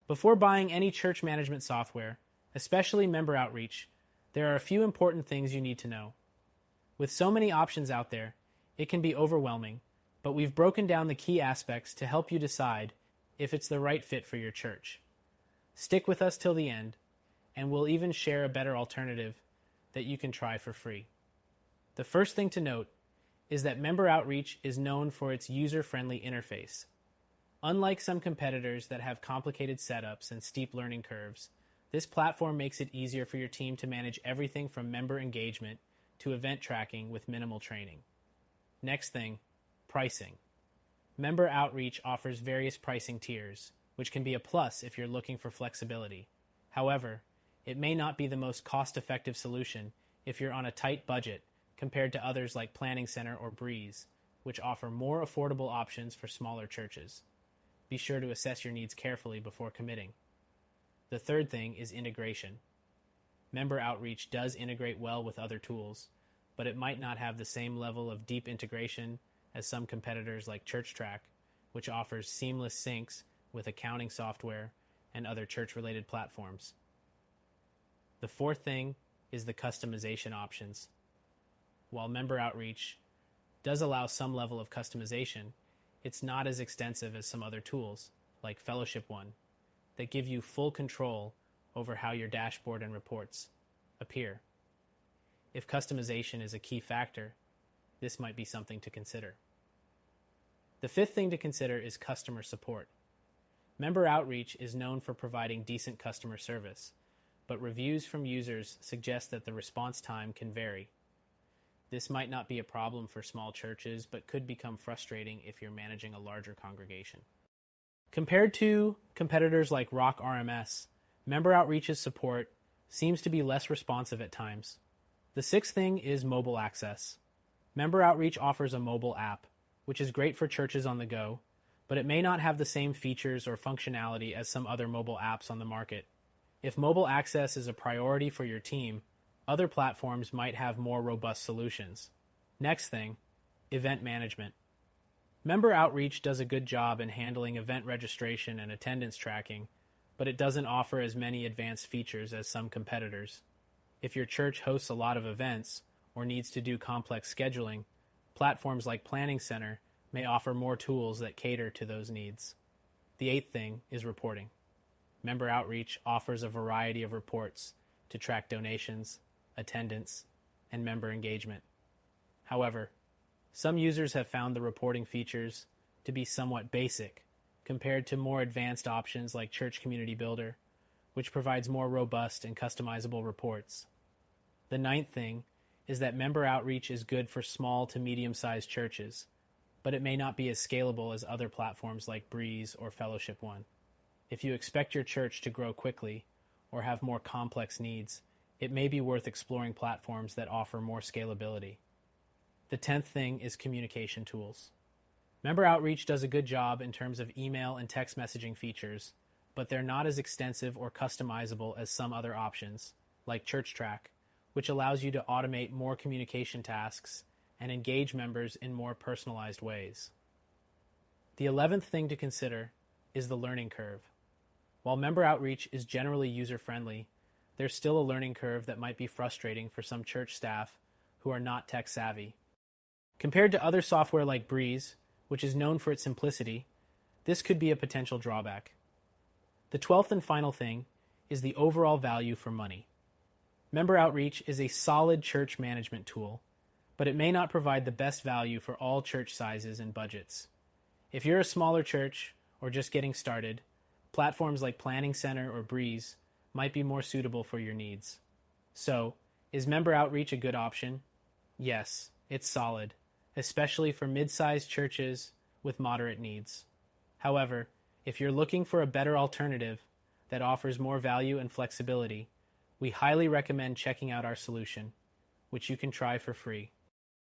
Before buying any church management software, especially MemberOutreach, there are a few important things you need to know. With so many options out there, it can be overwhelming, but we've broken down the key aspects to help you decide if it's the right fit for your church. Stick with us till the end, and we'll even share a better alternative that you can try for free. The first thing to note is that MemberOutreach is known for its user-friendly interface. Unlike some competitors that have complicated setups and steep learning curves, this platform makes it easier for your team to manage everything from member engagement to event tracking with minimal training. Next thing, pricing. MemberOutreach offers various pricing tiers, which can be a plus if you're looking for flexibility. However, it may not be the most cost-effective solution if you're on a tight budget compared to others like Planning Center or Breeze, which offer more affordable options for smaller churches. Be sure to assess your needs carefully before committing. The third thing is integration. MemberOutreach does integrate well with other tools, but it might not have the same level of deep integration as some competitors like ChurchTrack, which offers seamless syncs with accounting software and other church-related platforms. The fourth thing is the customization options. While MemberOutreach does allow some level of customization, it's not as extensive as some other tools, like Fellowship One, that give you full control over how your dashboard and reports appear. If customization is a key factor, this might be something to consider. The fifth thing to consider is customer support. MemberOutreach is known for providing decent customer service, but reviews from users suggest that the response time can vary. This might not be a problem for small churches, but could become frustrating if you're managing a larger congregation. Compared to competitors like Rock RMS, MemberOutreach's support seems to be less responsive at times. The sixth thing is mobile access. MemberOutreach offers a mobile app, which is great for churches on the go, but it may not have the same features or functionality as some other mobile apps on the market. If mobile access is a priority for your team, other platforms might have more robust solutions. Next thing, event management. MemberOutreach does a good job in handling event registration and attendance tracking, but it doesn't offer as many advanced features as some competitors. If your church hosts a lot of events or needs to do complex scheduling, platforms like Planning Center may offer more tools that cater to those needs. The eighth thing is reporting. MemberOutreach offers a variety of reports to track donations, attendance, and member engagement. However, some users have found the reporting features to be somewhat basic compared to more advanced options like Church Community Builder, which provides more robust and customizable reports. The ninth thing is that MemberOutreach is good for small to medium-sized churches, but it may not be as scalable as other platforms like Breeze or Fellowship One. If you expect your church to grow quickly or have more complex needs, it may be worth exploring platforms that offer more scalability. The 10th thing is communication tools. MemberOutreach does a good job in terms of email and text messaging features, but they're not as extensive or customizable as some other options, like ChurchTrack, which allows you to automate more communication tasks and engage members in more personalized ways. The 11th thing to consider is the learning curve. While MemberOutreach is generally user-friendly, there's still a learning curve that might be frustrating for some church staff who are not tech-savvy. Compared to other software like Breeze, which is known for its simplicity, this could be a potential drawback. The 12th and final thing is the overall value for money. MemberOutreach is a solid church management tool, but it may not provide the best value for all church sizes and budgets. If you're a smaller church or just getting started, platforms like Planning Center or Breeze might be more suitable for your needs. So, is MemberOutreach a good option? Yes, it's solid, especially for mid-sized churches with moderate needs. However, if you're looking for a better alternative that offers more value and flexibility, we highly recommend checking out our solution, which you can try for free.